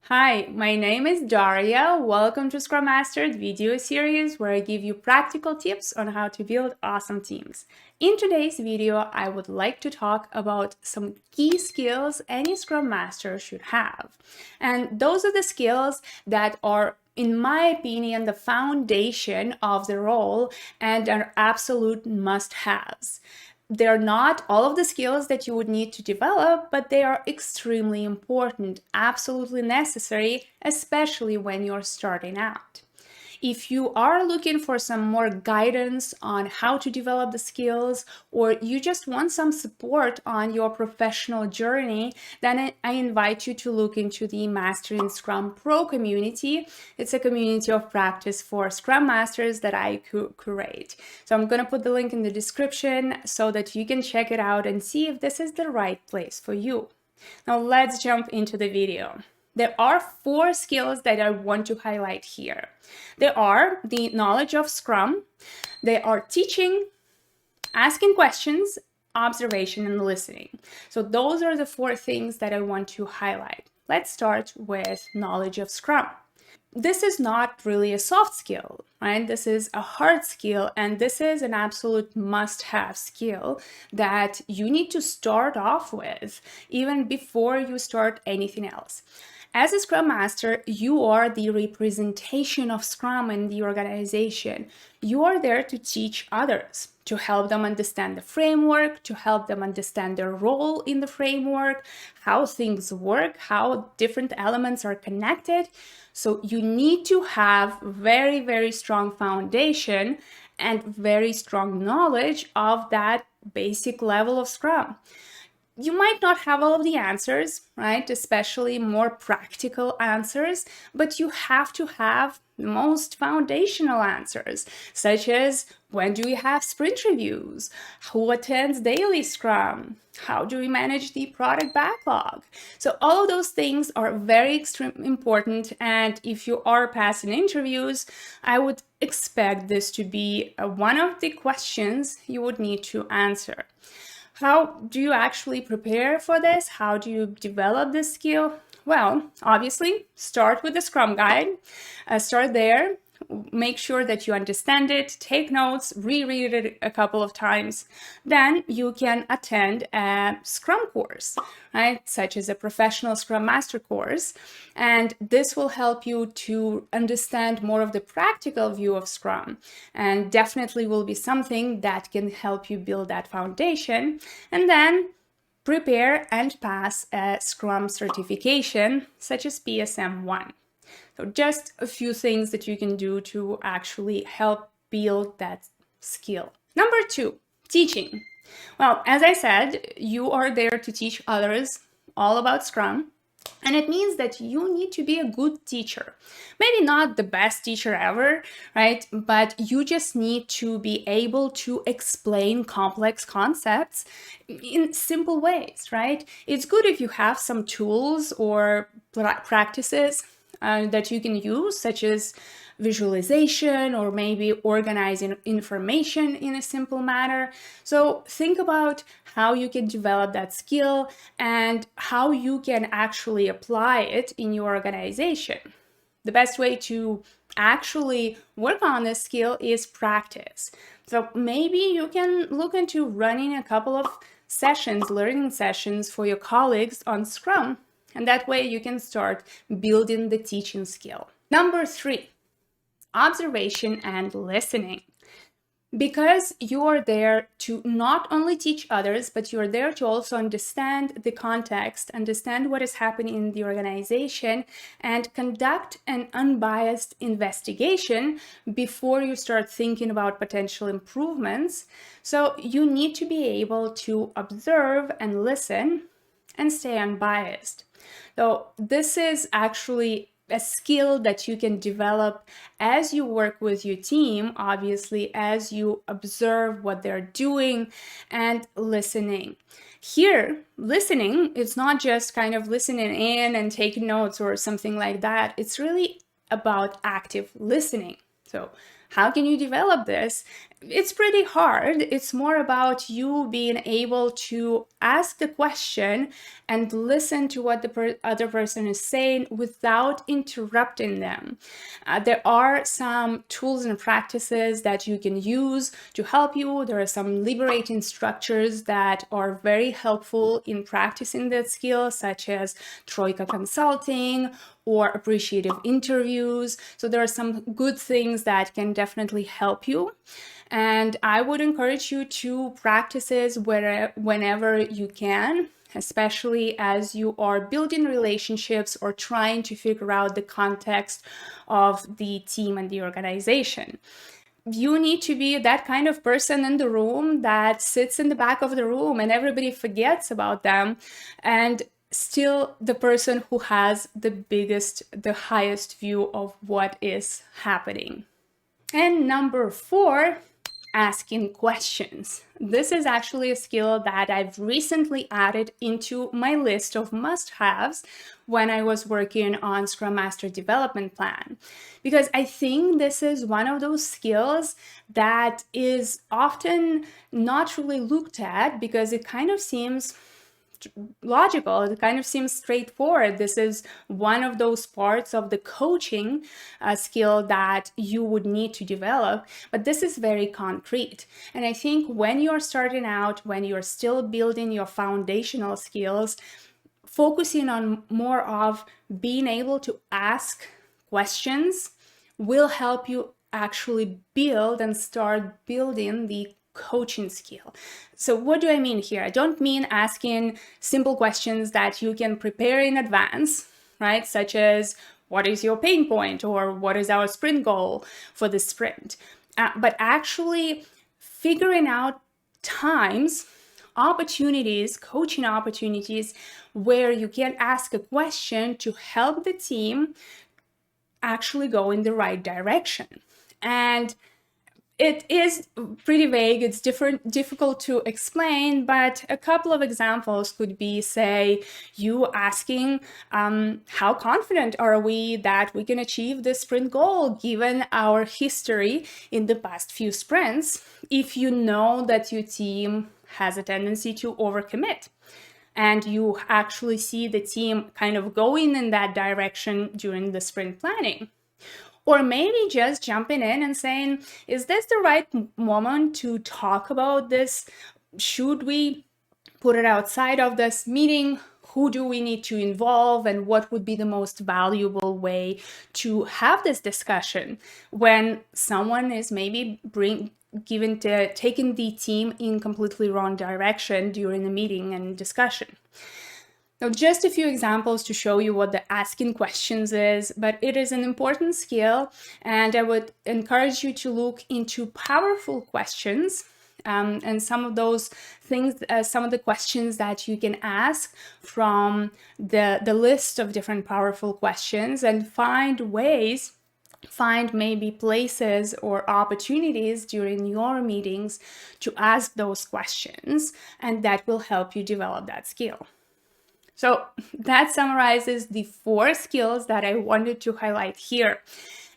Hi, my name is Daria. Welcome to Scrum Mastered video series where I give you practical tips on how to build awesome teams. In today's video, I would like to talk about some key skills any Scrum Master should have. And those are the skills that are, in my opinion, the foundation of the role and are absolute must-haves. They're not all of the skills that you would need to develop, but they are extremely important, absolutely necessary, especially when you're starting out. If you are looking for some more guidance on how to develop the skills, or you just want some support on your professional journey, then I invite you to look into the Mastering Scrum Pro community. It's a community of practice for Scrum Masters that I curate. So I'm going to put the link in the description so that you can check it out and see if this is the right place for you. Now let's jump into the video. There are 4 skills that I want to highlight here. There are the knowledge of Scrum, they are teaching, asking questions, observation, and listening. So those are the 4 things that I want to highlight. Let's start with knowledge of Scrum. This is not really a soft skill, right? This is a hard skill, and this is an absolute must-have skill that you need to start off with even before you start anything else. As a Scrum Master, you are the representation of Scrum in the organization. You are there to teach others, to help them understand the framework, to help them understand their role in the framework, how things work, how different elements are connected. So you need to have very, very strong foundation and very strong knowledge of that basic level of Scrum. You might not have all of the answers, right? Especially more practical answers, but you have to have the most foundational answers, such as when do we have sprint reviews? Who attends daily Scrum? How do we manage the product backlog? So all of those things are very extremely important. And if you are passing interviews, I would expect this to be one of the questions you would need to answer. How do you actually prepare for this? How do you develop this skill? Well, obviously, start with the Scrum Guide. Start there. Make sure that you understand it, take notes, reread it a couple of times. Then you can attend a Scrum course, right? Such as a professional Scrum Master course. And this will help you to understand more of the practical view of Scrum, and definitely will be something that can help you build that foundation. And then prepare and pass a Scrum certification, such as PSM1. So just a few things that you can do to actually help build that skill. Number 2, teaching. Well, as I said, you are there to teach others all about Scrum. And it means that you need to be a good teacher. Maybe not the best teacher ever, right? But you just need to be able to explain complex concepts in simple ways, right? It's good if you have some tools or practices that you can use, such as visualization or maybe organizing information in a simple manner. So think about how you can develop that skill and how you can actually apply it in your organization. The best way to actually work on this skill is practice. So maybe you can look into running a couple of sessions, learning sessions for your colleagues on Scrum. And that way you can start building the teaching skill. Number 3, observation and listening. Because you are there to not only teach others, but you're there to also understand the context, understand what is happening in the organization, and conduct an unbiased investigation before you start thinking about potential improvements. So you need to be able to observe and listen and stay unbiased. So this is actually a skill that you can develop as you work with your team, obviously, as you observe what they're doing and listening. Here, listening, it's not just kind of listening in and taking notes or something like that. It's really about active listening. So how can you develop this? it's pretty hard. It's more about you being able to ask the question and listen to what the other person is saying without interrupting them. There are some tools and practices that you can use to help you. There are some liberating structures that are very helpful in practicing that skill, such as Troika consulting or appreciative interviews. So there are some good things that can definitely help you. And I would encourage you to practice this whenever you can, especially as you are building relationships or trying to figure out the context of the team and the organization. You need to be that kind of person in the room that sits in the back of the room and everybody forgets about them, and still the person who has the highest view of what is happening. And number 4, asking questions. This is actually a skill that I've recently added into my list of must-haves when I was working on Scrum Master development plan, because I think this is one of those skills that is often not really looked at because it kind of seems logical. It kind of seems straightforward. This is one of those parts of the coaching skill that you would need to develop, but this is very concrete. And I think when you're starting out, when you're still building your foundational skills, focusing on more of being able to ask questions will help you actually build and start building the coaching skill. So what do I mean here? I don't mean asking simple questions that you can prepare in advance, right? Such as, what is your pain point, or what is our sprint goal for the sprint? But actually figuring out times, opportunities, coaching opportunities where you can ask a question to help the team actually go in the right direction. And it is pretty vague, it's difficult to explain, but a couple of examples could be, say, you asking, how confident are we that we can achieve this sprint goal given our history in the past few sprints, if you know that your team has a tendency to overcommit and you actually see the team kind of going in that direction during the sprint planning. Or maybe just jumping in and saying, is this the right moment to talk about this? Should we put it outside of this meeting? Who do we need to involve, and what would be the most valuable way to have this discussion when someone is maybe taking the team in completely wrong direction during the meeting and discussion? Now, just a few examples to show you what the asking questions is, but it is an important skill, and I would encourage you to look into powerful questions and some of those things, some of the questions that you can ask from the list of different powerful questions, and find maybe places or opportunities during your meetings to ask those questions, and that will help you develop that skill. So that summarizes the 4 skills that I wanted to highlight here.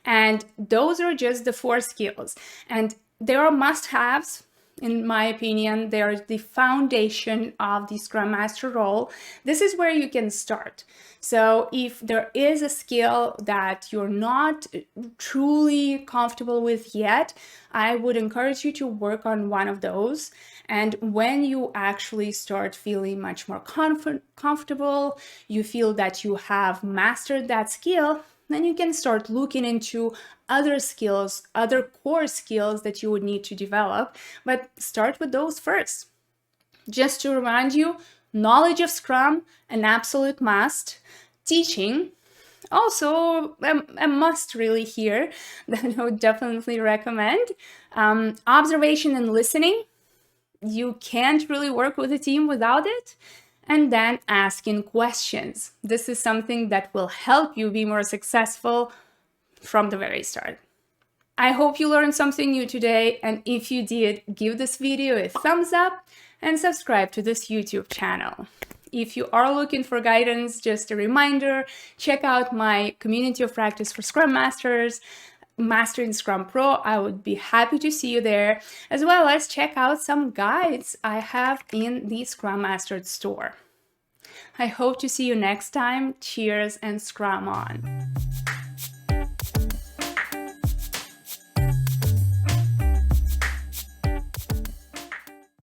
And those are just the 4 skills. And they are must-haves, in my opinion. They are the foundation of the Scrum Master role. This is where you can start. So if there is a skill that you're not truly comfortable with yet, I would encourage you to work on one of those. And when you actually start feeling much more comfortable, you feel that you have mastered that skill, then you can start looking into other skills, other core skills that you would need to develop, but start with those first. Just to remind you, knowledge of Scrum, an absolute must. Teaching, also a must really here, that I would definitely recommend. Observation and listening, you can't really work with a team without it. And then asking questions. This is something that will help you be more successful from the very start. I hope you learned something new today, and if you did, give this video a thumbs up and subscribe to this YouTube channel. If you are looking for guidance, just a reminder, check out my community of practice for Scrum Masters. Mastering Scrum Pro, I would be happy to see you there, as well as check out some guides I have in the Scrum Mastered store. I hope to see you next time. Cheers and Scrum on!